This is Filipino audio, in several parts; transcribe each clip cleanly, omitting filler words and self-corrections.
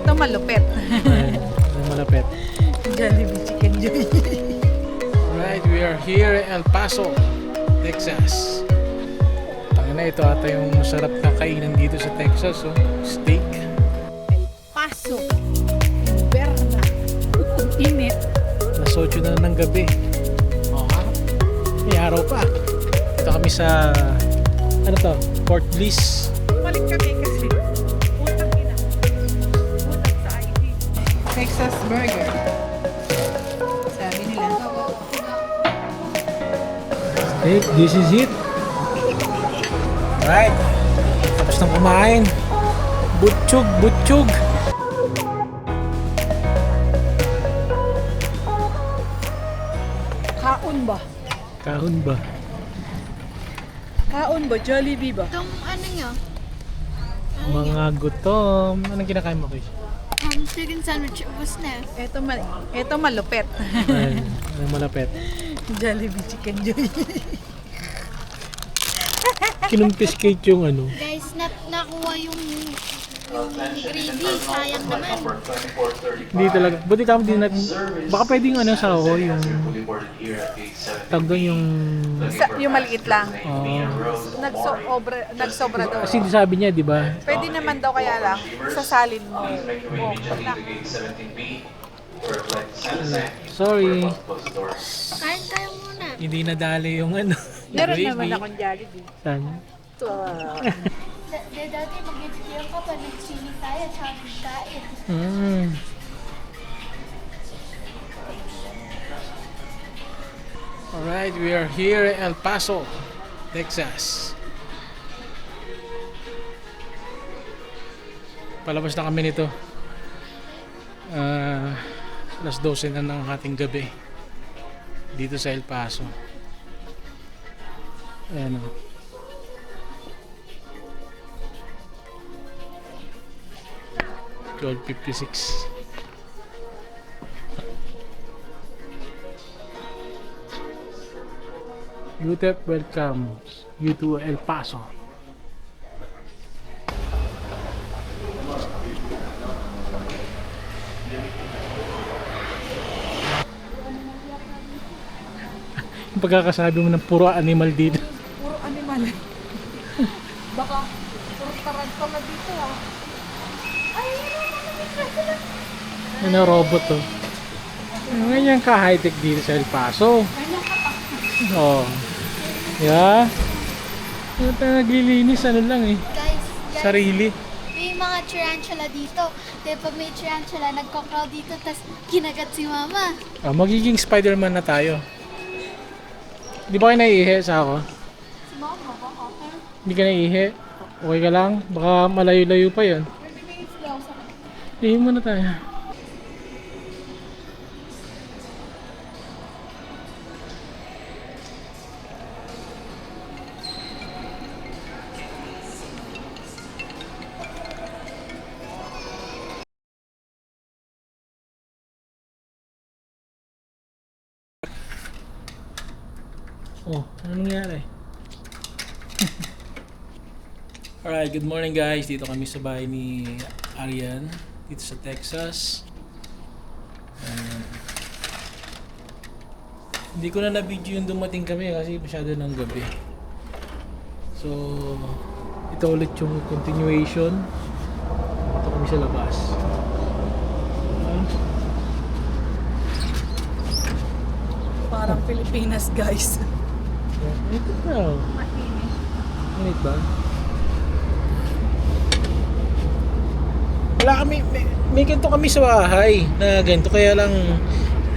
Ito malupit. Ayan, yung malapit. Jollibee Chicken Joy. Alright, we are here in El Paso, Texas. Tangina na, ito ata yung masarap na kainan dito sa Texas, oh. Steak. Paso. Berna. Ang init. Alas 8 na ng gabi. Oh, may araw pa. Ito kami sa, ano to, Fort Bliss. Balik kami kasi utang ina. Utang sa ID. Texas Burger. Sabi nila. Steak, this is it. Alright. Tapos nang kumain. Butchog, butchog. Kaon ba? Kahon ba? Kaon ba? Jollibee ba? Itong ano nyo? Mga gutom. Anong kinakain mo, Chris? Chicken sandwich, ubos na. Ito malupit. Ayan, yung malapit. Jollibee Chicken Joy. Kinumpiskate yung ano. Guys, nakuha yung gravy. Sayang naman. Hindi talaga. Buti kami din natin. Baka pwedeng ano sa ako yung tag doon yung Yung maliit lang. oh. Nagsobra daw. Kasi sabi niya, di ba? Pwede naman daw kaya lang sasalin mo. Sorry. Kain tayo muna. Hindi nadali yung ano. Meron gravy. naman akong Jollibee. Saan? Dati mag-video ka pa, nag-chili tayo, tsaka kain. Mm. Alright, we are here in El Paso, Texas. Palabas na kami nito. Alas 12 na ng ating gabi dito sa El Paso. Ayan o. $12.56. UTEP welcomes you to El Paso. Yung pagkakasabi mo ng puro animal dito. Puro animal. Baka puro tarantula dito ah. Ano robot to? Ganyan ka high-tech dito sa El Paso. Oh. Yeah. Ito naglilinis ano lang eh. Guys, Sarili. may mga tarantula dito. Di ba may tarantula nagko-crawl dito, tas kinagat si mama. Ah, magiging Spider-Man na tayo. Di ba kayo naiihi sa ako? Si mama, baka. Hindi ka naiihi? Okay ka lang? Baka malayo-layo pa yun. Pwede may slow sa Ihi muna tayo. Oh, ano nangyari? Alright, good morning guys. Dito kami sa bahay ni Arian, dito sa Texas. Hindi ko na na-video yung dumating kami kasi masyado ng gabi. So, ito ulit yung continuation. Ito kami sa labas. Parang Pilipinas guys. Ito na. Mainit. Init ba? Wala kami, may ganito kami sa bahay na ganito kaya lang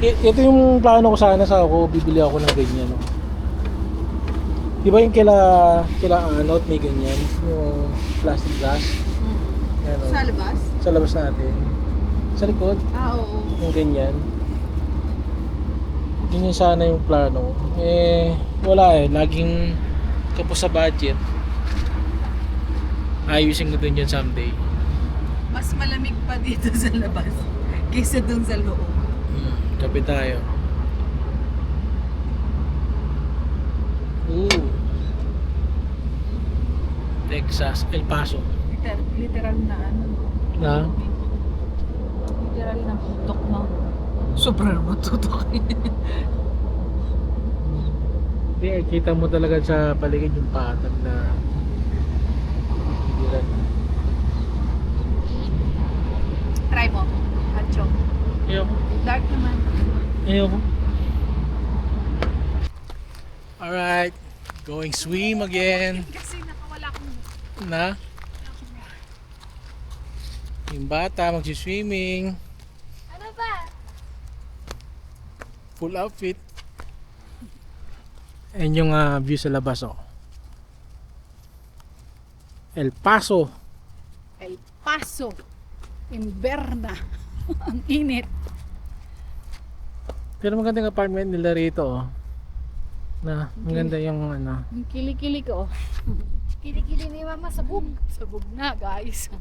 ito yung plano ko sana sa ako, bibili ako ng ganyan no? Di ba yung kila anot may ganyan yung plastic glass yan, no? Sa labas? Sa labas natin sa likod Ah, oo. yung ganyan ganyan sana yung plano wala laging kapos sa budget ayusin ko dun yan someday. Mas malamig pa dito sa labas kaysa dun sa loob. Kape tayo. Ooh. Texas, El Paso. Literal na ano. Na? Sobrang matutok. Hindi, kita mo talaga sa paligid yung patag na higiran. Try mo. Ancho. Ayoko. Dark naman. Ayoko. Alright, going swim again. Kasi nakawala akong Na? Yung bata magsiswimming. Ano ba? Full outfit. Ayan yung view sa labas, oh. El Paso. El Paso. Inverna. Ang init. Pero magandang apartment nila rito, oh. Na, maganda yung ano. Ang kilikili ko. Kilikili ni Mama sabog. Sabog na, guys.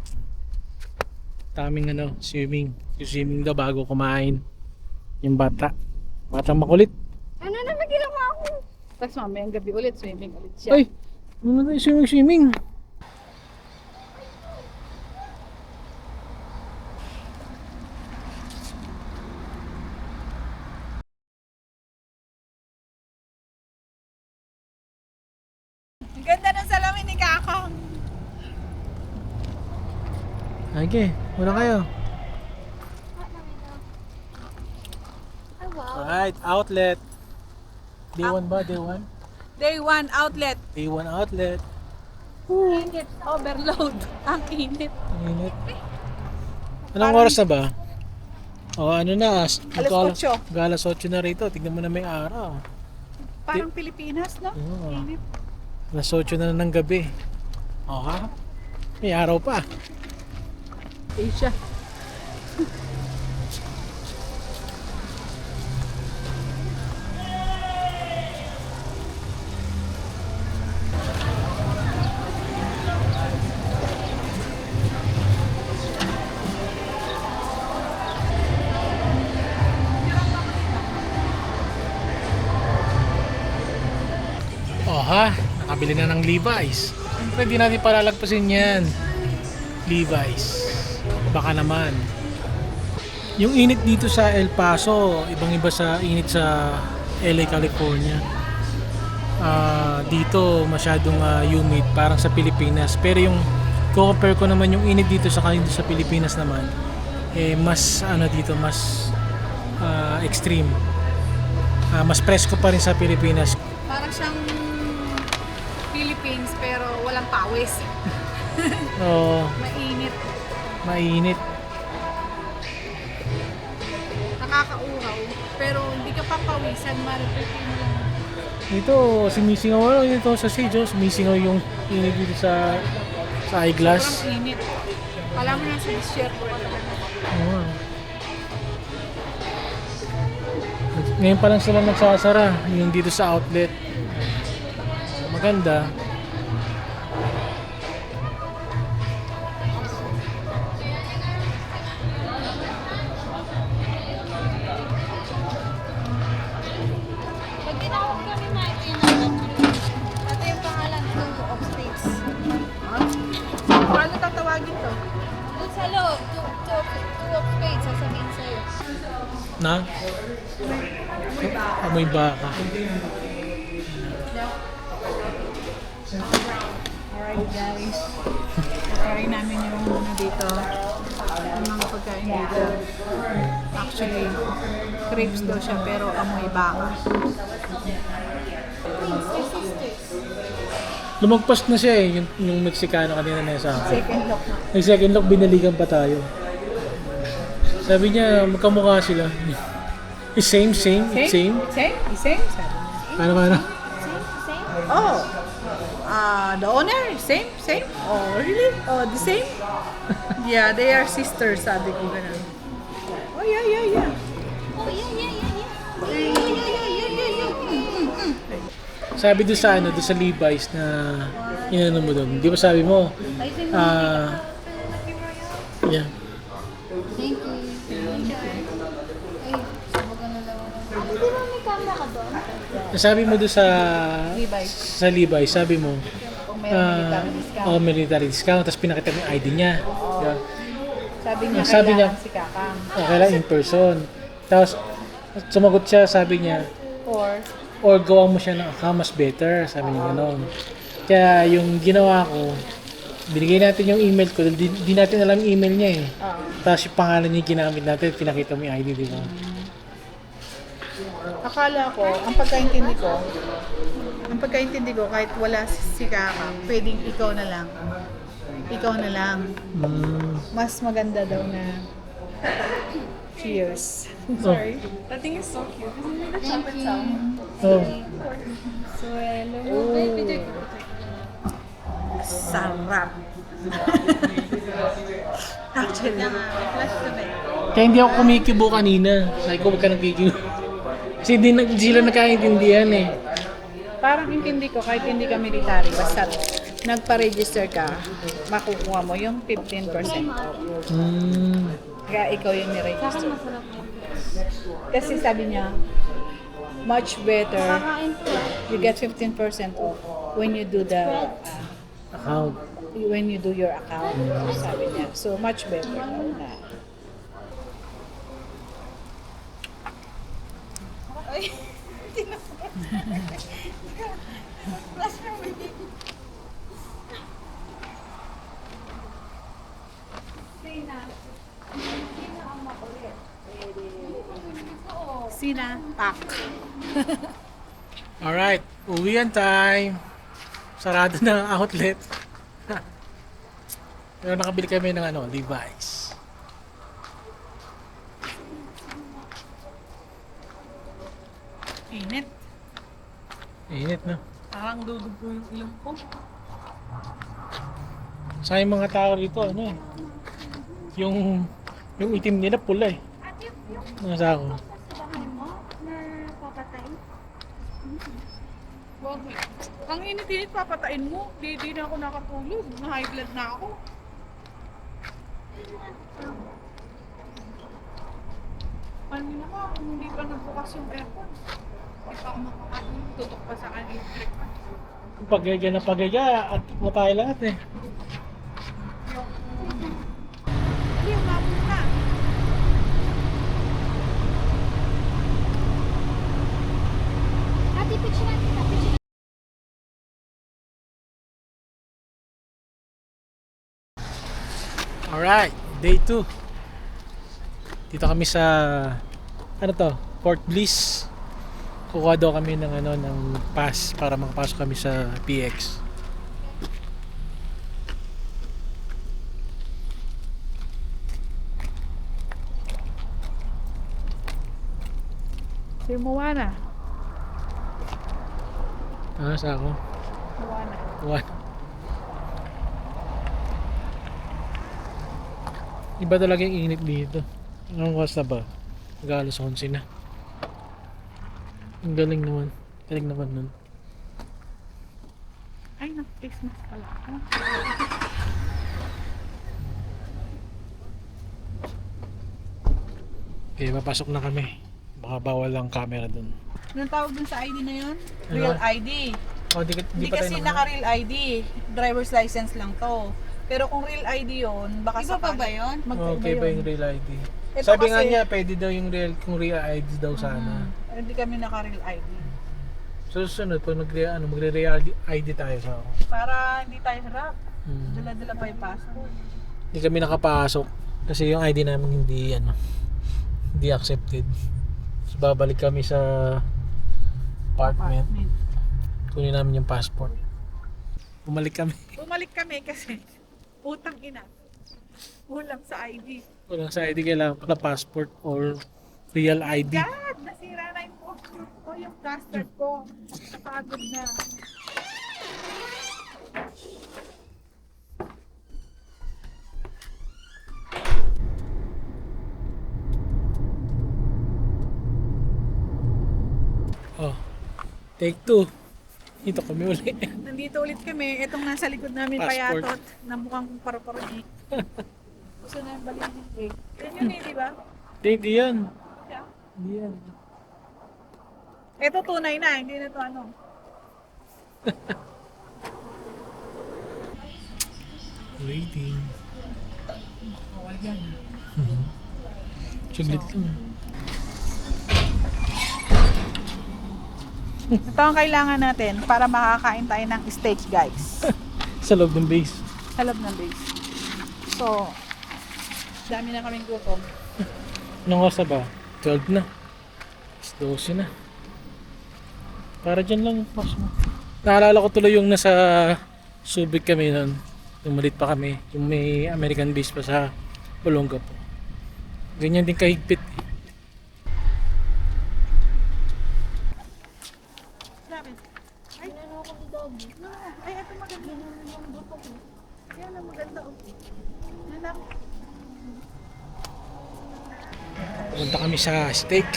Taming ano, swimming. Yung swimming daw bago kumain. Yung bata. Batang makulit. Ano naman ginawa ko? Tapos mamayang gabi ulit, swimming ulit siya. Ay! Ano na yung swimming? Ang ganda ng salamin ni Kakang. Okay, muna kayo. Ay, wow. Alright, outlet. Day 1 ba? Day 1? Day 1 outlet. Day 1 outlet. Init. Overload. Ang init. Ang init. Anong oras na ba? O ano na? Alas 8. Galas 8 na rito. Tignan mo na may araw. Parang Pilipinas, no? Oo. Init. Alas 8 na ng gabi. O ha? May araw pa. Asia. O ha? Nakabili na ng Levi's. Siyempre di natin palalagpasin yan. Levi's. Baka naman. Yung init dito sa El Paso, ibang iba sa init sa LA, California. Dito masyadong humid, parang sa Pilipinas. Pero yung compare ko naman yung init dito sa sa Pilipinas naman, mas ano dito, mas extreme. Mas presko pa rin sa Pilipinas. Parang siyang Philippines pero walang pawis. Oo, Mainit. mainit. Nakakauhaw. Pero hindi ka pa pawisan. Maripiti mo lang. Dito, sumisingaw ano dito sa stage, oh, sumisingaw yung init dito sa eyeglass. Sobrang init. Alam mo na sa share ko. Oo. Ngayon pa lang sila nagsasara, yung dito sa outlet. Maganda. Pag tinawag kami na ito ito yung pangalan two of states. Paano tatawagin to? Doon sa loob, two of spades, sasabihin sa'yo. Na? Amoy baka. Alright guys. Try namin yung ano dito. Yung mga pagkain dito. Actually, crepes daw siya pero amoy baka. Twins, they're sisters. Lumagpas na siya eh, yung Meksikano kanina na sa akin. Second look na. May second look, binalikan pa tayo. Sabi niya, magkamukha sila. Same? Same? Same? Sabi niya. Ano? Same, same. Oh! The owner? Same? Same? Oh, really? Oh, the same? Yeah, they are sisters, sabi ko ganun. Oh, yeah. Oh, yeah, yeah. Yeah, yeah, yeah. Sabi doon sa doon sa Levi's na inano mo doon. Di ba sabi mo? Yeah. Thank you. Ay, sabagan na lang. Di ba may camera ka doon? Sabi mo doon sa Levi's. sa Levi's, sabi mo, Kung may military discount. oh, military discount, tapos pinakita mo yung ID niya. Yeah. Sabi niya, Sabi niya- kailangan si Kakang. Okay lang, in person. Tapos, sumagot siya, sabi niya, Or, gawa mo siya ng account, mas better. Sabi niya gano'n. Kaya yung ginawa ko, binigay natin yung email ko, di natin alam yung email niya eh. Tapos yung pangalan niya yung ginamit natin, pinakita mo yung ID, di ba? akala ko, ang pagkaintindi ko, kahit wala si Kaka, pwedeng ikaw na lang. Ikaw na lang. Mas maganda daw na cheers. Sorry. That thing is so cute. Isn't it the Thank chocolate you. sound? Oh. Suelo. Sarap. Actually, flash na ba? Kaya hindi ako kumikibo kanina. Sabi ko, huwag ka nagkikibo. Kasi di sila nagkaintindihan eh. Parang intindi ko, kahit hindi ka military, basta nagpa-register ka, makukuha mo yung 15% off. Kaya ikaw yung ni-register. Masarap yan. Kasi sabi niya, much better, Kakain ko. you get 15% off when you do Account. your account. Sabi niya. So, much better daw na. Sina, pak. Alright, uwian time. Sarado na ang outlet. Pero nakabili kami ng Levi's. Init. Init na. Parang dudugo yung ilong ko. Sa yung mga tao rito, yung itim nila pula eh. Nasa ako. Wag. Ang init-init papatayin mo. Di na ako nakatulog. Na-high blood na ako. Kanina ka, hindi pa nagbukas yung aircon. Hindi pa ako makakatulog. Tutok pa sa electric. Pagaya na pagaya at matay lahat eh. Hindi, umabot na. Ate, picture natin. Picture. Alright, day 2. Dito kami sa Port Bliss. Kukuha daw kami ng ng pass para makapasok kami sa PX. Si Moana. Sa ako. Moana. What? Iba talaga yung init dito. Anong oras na ba? Mag-alas 11 na. Ang galing naman. Galing naman nun. Ay, nag-face mask pala ako. Okay, papasok na kami. Baka bawal lang camera dun. Anong tawag dun sa ID na yun? Ano? Real ID. Oh, di Hindi pa kasi tayo naka-real ID. Driver's license lang to. Pero kung real ID yun, baka Iba pa ba yun? Okay ba yung real ID? Ito Sabi nga kasi- niya, pwede daw yung kung real ID daw sana. Hindi kami naka-real ID. So, susunod, pag magre-real ID tayo sa ako. Para hindi tayo harap. Hmm. Dala-dala pa yung passport. Hindi kami nakapasok kasi yung ID namin hindi accepted. So, babalik kami sa apartment. Kunin namin yung passport. Bumalik kami. Bumalik kami kasi utang ina. Ulam sa ID. Walang sa ID, kailangan pala passport or real ID. God! Nasira na yung phone ko. Yung custard ko. Napagod na. Oh, take 2. Dito kami uli. Nandito ulit kami. Itong nasa likod namin Passport. payatot na mukhang paru-paro ni. Gusto na yung balik ng cake. Yan yun eh, di ba? Hindi yan. Yeah. Hindi yan. Ito tunay na, hindi na to ano. Waiting. Bawal yan. Saglit lang. Ito ang kailangan natin para makakain tayo ng steak, guys. Sa loob ng base. Sa loob ng base. So, dami na kaming gutom. Anong oras na ba? 12 na. 12 na. Para dyan lang. Naalala ko tuloy yung nasa Subic kami nun. Yung malit pa kami. Yung may American base pa sa Olongapo. Ganyan din kahigpit. Lapit. Ay, ay, ito maganda. Yan ang maganda. Anak. Punta kami sa steak.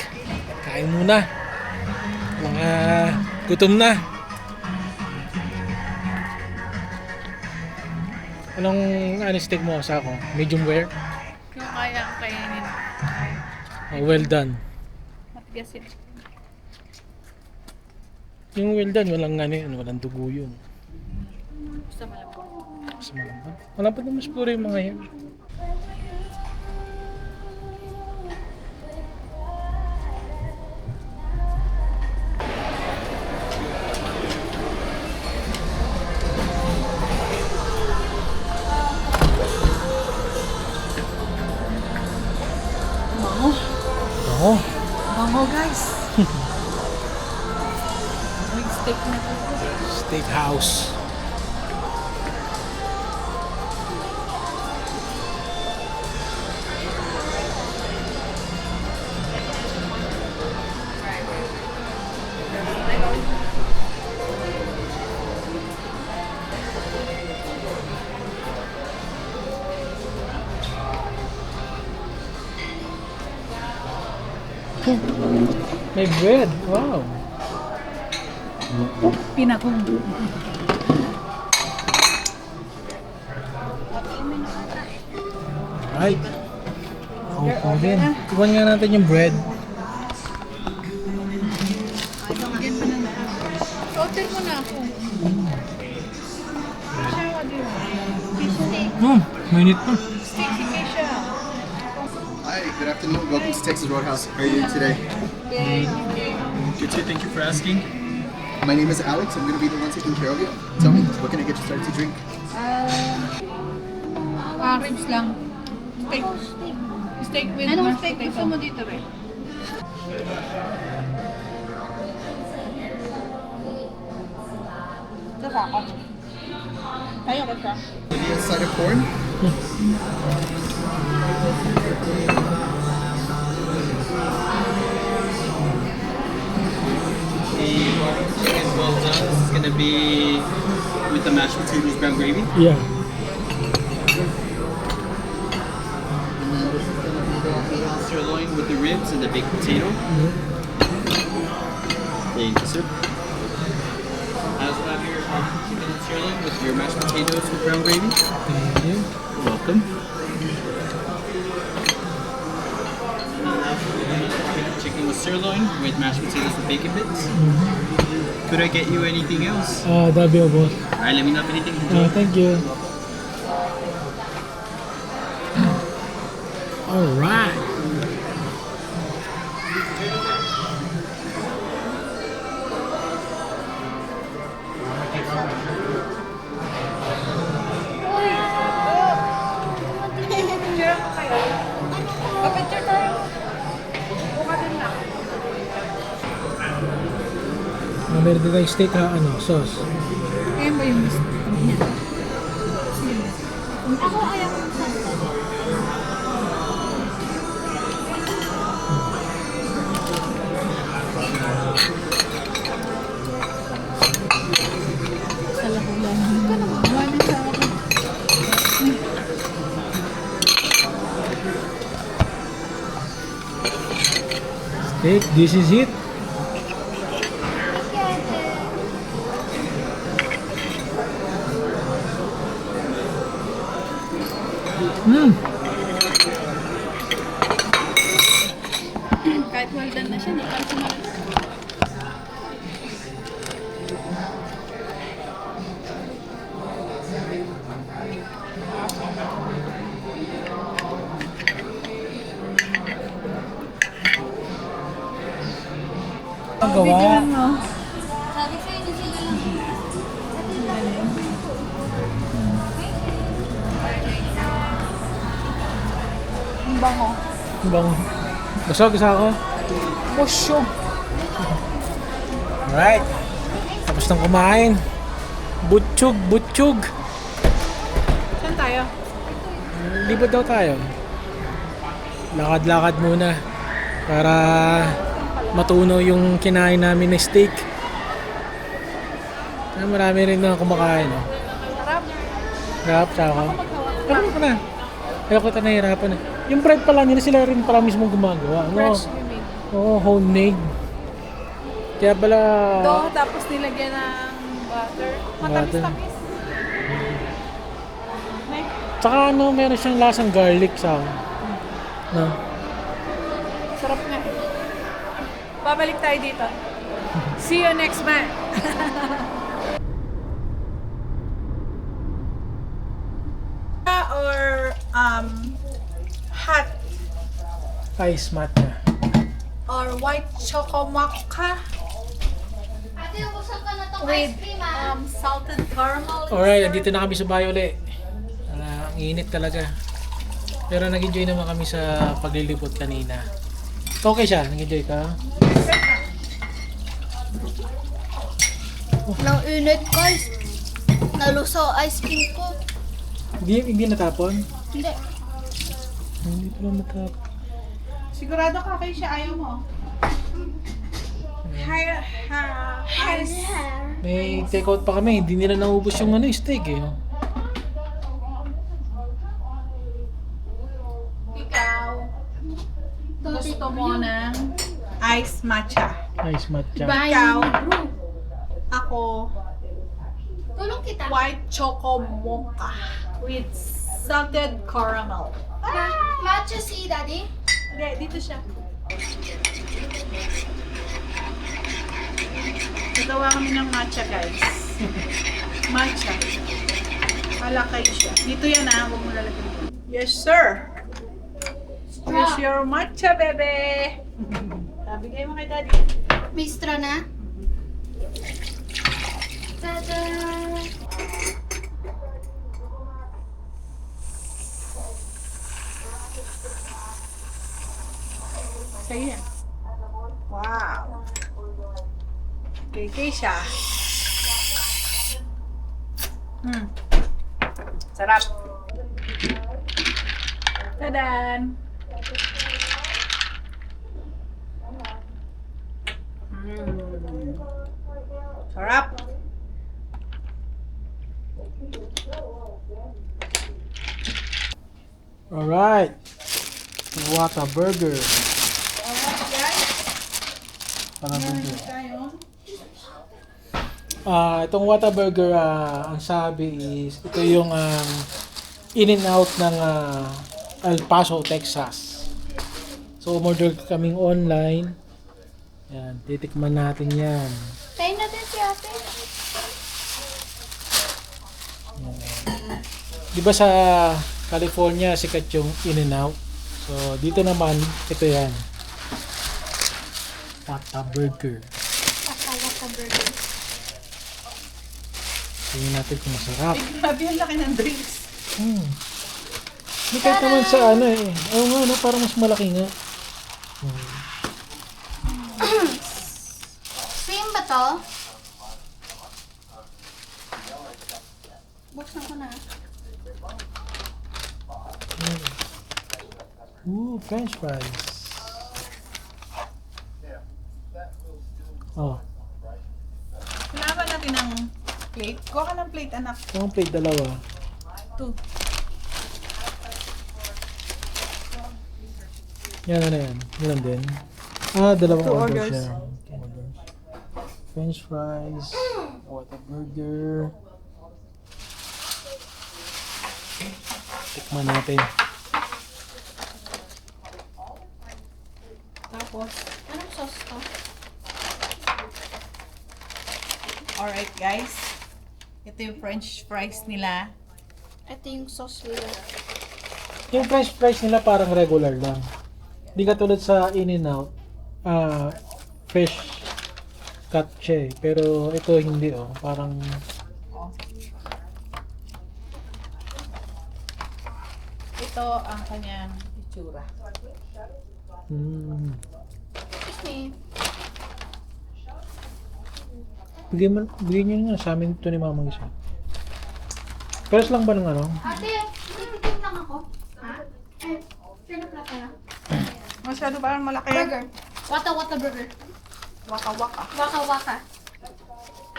Kain muna. Mga gutom na. Anong steak mo sa ako? Medium rare? Yung kaya ang kainin. Oh, well done. Matigas yun. Yung well done, walang dugo yun. Gusto mo lang po. Mas malambot. Malambot na mas puro yung mga yan. Bango. Oo. Bango, guys. May steak na po. Steakhouse. May bread. Wow. Pinakong. Right. Opo din. Iwan nga natin yung bread. Bigyan pa na na. Order mo na ako. Siya, what do you want? Fish steak. Mainit pa. Steak si Keisha. Hi, good afternoon. Welcome to Texas Roadhouse. How are you doing today? Good too, thank you for asking. My name is Alex. I'm going to be the one taking care of you. Tell me, what can I get you started to drink? Ribs lang. Steak. Steak with Anong mashed steak potato. gusto mo dito, Ray? Saka ako. Tayo ka siya. Maybe a side of corn? The chicken is well done. This is gonna be with the mashed potatoes, brown gravy. Yeah. Sirloin with the ribs and the baked potato. Thank you, sir. I also have your chicken and sirloin with your mashed potatoes with brown gravy. Thank you. You're welcome. Chicken with sirloin with mashed potatoes with bacon bits. Could I get you anything else? That'll be a boss. Alright, let me know if anything. Enjoy. Thank you. Alright. Picture ko kayo. Pa-picture tayo. Buka din lang. Meron din tayong steak sauce. Ayan ba yung gusto niya? Ako ayaw ko sa Sa lahulan. Wala sa akin. Steak, this is it. Kahit well done na siya, hindi pa sumarap. Ang gawa. Videohan mo. Ang bango. Bang. Gusto ako. Busyog. Alright. Tapos nang kumain. Butchug. Saan tayo? Libot daw tayo. Lakad-lakad muna. Para matunaw yung kinain namin na steak. Marami rin na kumakain. No? Sarap. Sarap, tsaka. Ano ko na? Kaya ko nahihirapan eh. Yung bread pala nila, sila rin pala mismo gumagawa. No? Freshly made. Oo, homemade. Kaya pala... Dough, tapos nilagyan ng butter. Matamis-tamis. Tsaka ano, meron siyang lasang garlic sa no? Sarap nga. Babalik tayo dito. See you next month. Or hot Ice matcha. or white choco mocha Ate, ubusan ka na tong with ice cream ah. salted caramel. Alright, andito na kami sa bahay uli. Ang init talaga. Pero nag-enjoy naman kami sa paglilipot kanina. Okay siya, nag-enjoy ka? Nang init guys. Nalusaw ice cream ko. Hindi natapon? Hindi. Hindi pala natapon. Sigurado ka kayo siya ayaw mo. May take out pa kami, hindi nila naubos yung steak eh. Ikaw, gusto mo ng ice matcha. Ice matcha. Ikaw, ako, Tulong kita. white choco mocha with salted caramel. Matcha si daddy. Hindi, dito siya. Nagawa kami ng matcha, guys. Matcha. Palakay siya. Dito yan huwag mo lalagyan. Yes, sir. Here's your matcha, bebe. Bigay mo kay daddy. May straw na. Tada! Sa'yo yan. Wow. Kay siya. Sarap. Tadan! Sarap. Alright. What a burger. Alright, guys. Parang burger. Tayo. Itong Whataburger, ang sabi is, ito yung in-and-out ng El Paso, Texas. So, umorder kaming online. Yan, titikman natin yan. Tayo natin si ate. Di ba sa California, sikat yung in-and-out? So, dito naman, ito yan. Whataburger. Akala ka burger. Tingnan natin kung masarap. Ay, grabe ang laki ng drinks. Hindi kahit naman sa Oo nga, no? Parang mas malaki nga. Same ba to? Buksan ko na. Ooh, French fries. Oh, Kailangan natin ng plate. Kuha ka ng plate, anak. yung plate dalawa. 2. Yan, ano yan? Yan din. Dalawang Two orders orders. siya. Two orders. French fries. Whataburger. Tikman natin. Tapos, Anong sauce to? alright guys. Ito yung french fries nila. Ito yung sauce nila. Yung french fries nila parang regular lang. Hindi katulad sa In-N-Out. Fresh cut siya eh. Pero ito hindi oh. Parang Ito ang kanyang itsura. Hmm. Excuse me. Bigyan nyo nga sa amin ito ni Mamang isa. Pares lang ba ng ano? Ate, nagtitim lang ako. Ha? Eh, sino pala kaya? Masyado parang malaki. Burger. Wata-wata burger. Waka-waka. Waka-waka.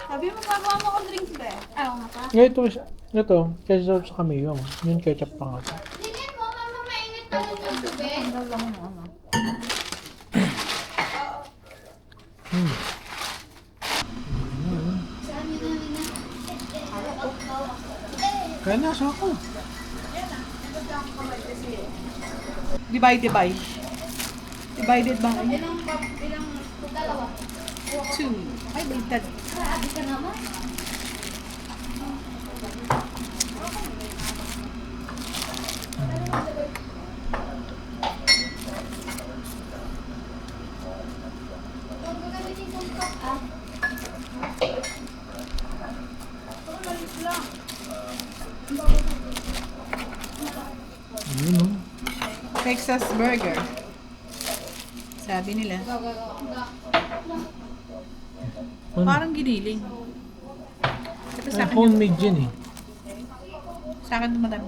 Sabi mo, gagawa mo ako drinks ba? Oo nga pa. Ito, ketchup sa cameo. Yung ketchup pa nga. Tingin mo, mama, mainit pa rin yung tubig. Hmm. Saan yun na? Kaya nasa ako. Divide. Divided ba? Ilang, dalawa. 2. Ay, baliktad. Grabe ka naman. Huwag gagamitin kong cup, ah. Yun, no? Texas burger. Sabi nila. Parang giniling. Ito sa Ay, akin. homemade yun eh. Sa akin madami.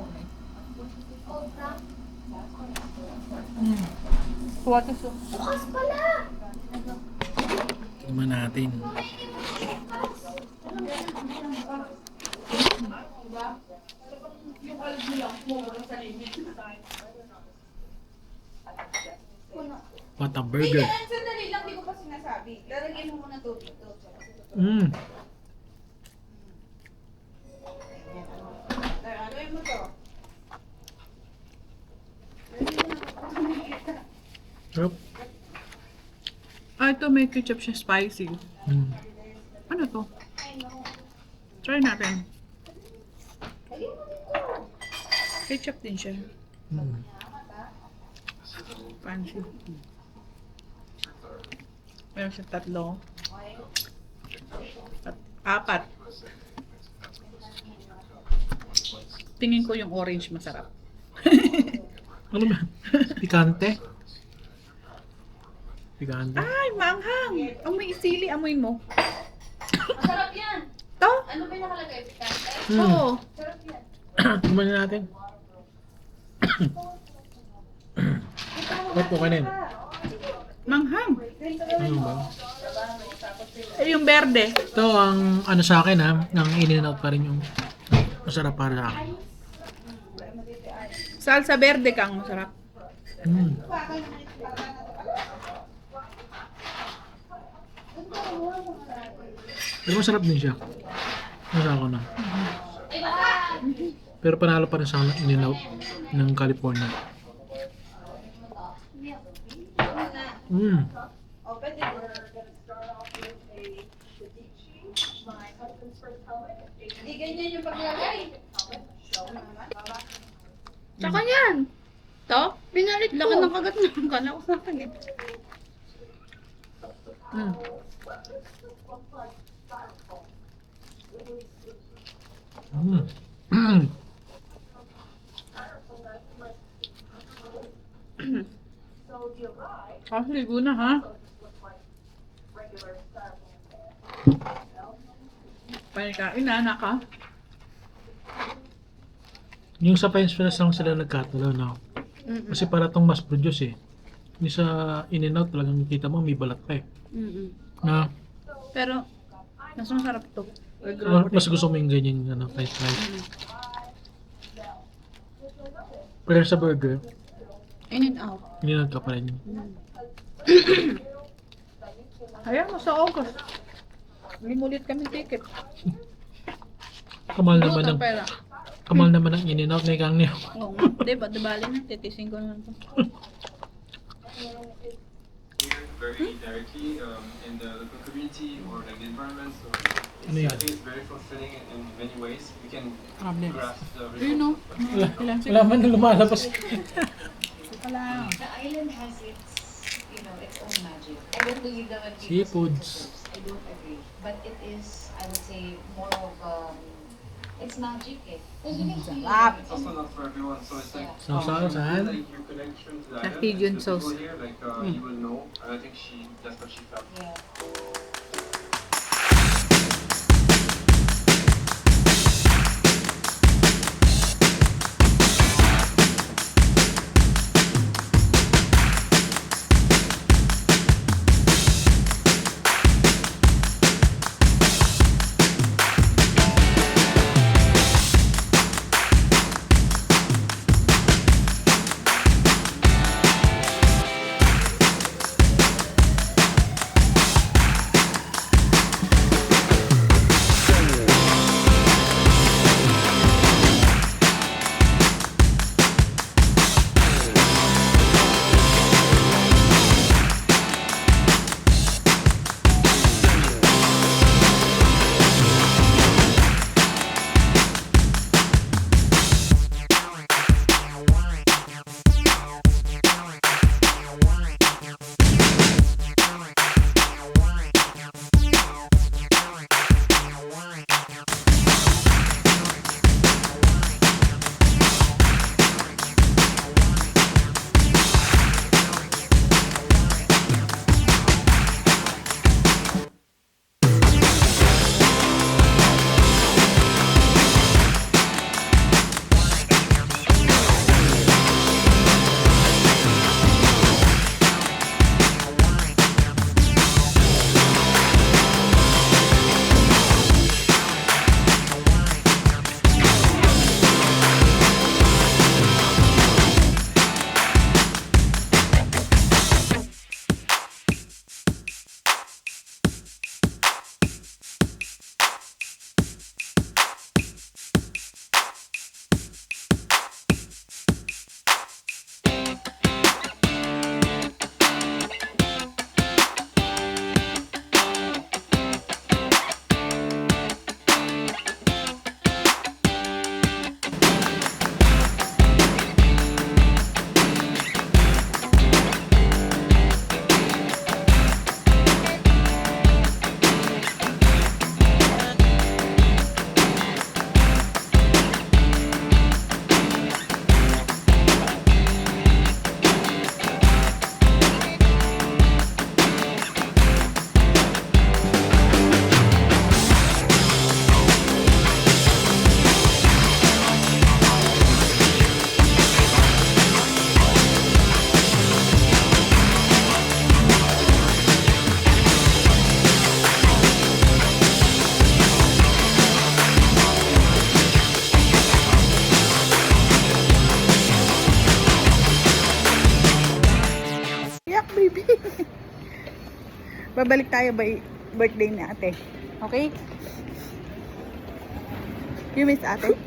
What is it? Bukas pala! Tingnan natin. What a burger. Sandali lang, di ko pa sinasabi. Lalagyan mo muna tubig to. Mm. Gawin mo to. Sarap. Ah, ito may ketchup siya spicy. Mm. Ano to? Try natin. Ketchup din siya. Mm. Fancy. Meron siya 3. Apat. Tingin ko yung orange masarap. Ano ba? Pikante? Pikante? Ay, manghang! Amoy sili, amoy mo. Masarap yan. To? Ano ba yung nakalagay? Pikante? Oo. Sarap yan. Tingnan natin. Ba't po kanin? Manghang. Ano ba? Eh, yung berde. Ito ang ano sa akin ha, ang in-and-out pa rin yung masarap para sa akin. Salsa berde kang masarap. Mm. Pero masarap din siya. Nasa ako na. Pero panalo pa rin sa akin ang in-and-out ng California. Mm. Hindi ganyan yung paglagay. Tsaka yan. To? Pinalit Laki ko. ng kagat ng kala ko sa akin eh. Mm. Mm. Ligo na ha. Panikain na, anak ha. Yung sa French fries lang sila nagkatalo, no? Kasi para tong mass produce eh. Yung sa in-and-out talagang kita mo may balat pa eh. Na Pero, mas masarap to. mas gusto mo yung ganyan ano, French fries. Pero sa burger, In and out. in-and-out ka pa rin. Ayan mo sa August. Limulit kami ticket. Kamal naman Butang ng pera. kamal naman ng in-and-out na ikang niya. Oo nga. Diba, dibali na. Titising ko naman to. Very directly in the local community or like the environment. So Ano I yan? think it's very fulfilling in many ways. We can Problem. grasp the You know, results. Wala man na lumalabas. pala. The island has its, you know, its own magic. I don't believe that when people Seafoods. I don't agree. But it is, I would say, more of It's magic eh. Sarap. It's also not for everyone, so it's like Sausaw saan? like your connection to the Sa island. Cajun The sauce. people here, like you will know, and I think that's what she felt. Yeah. Yak, baby. Babalik tayo by birthday ni ate. Okay? You miss ate?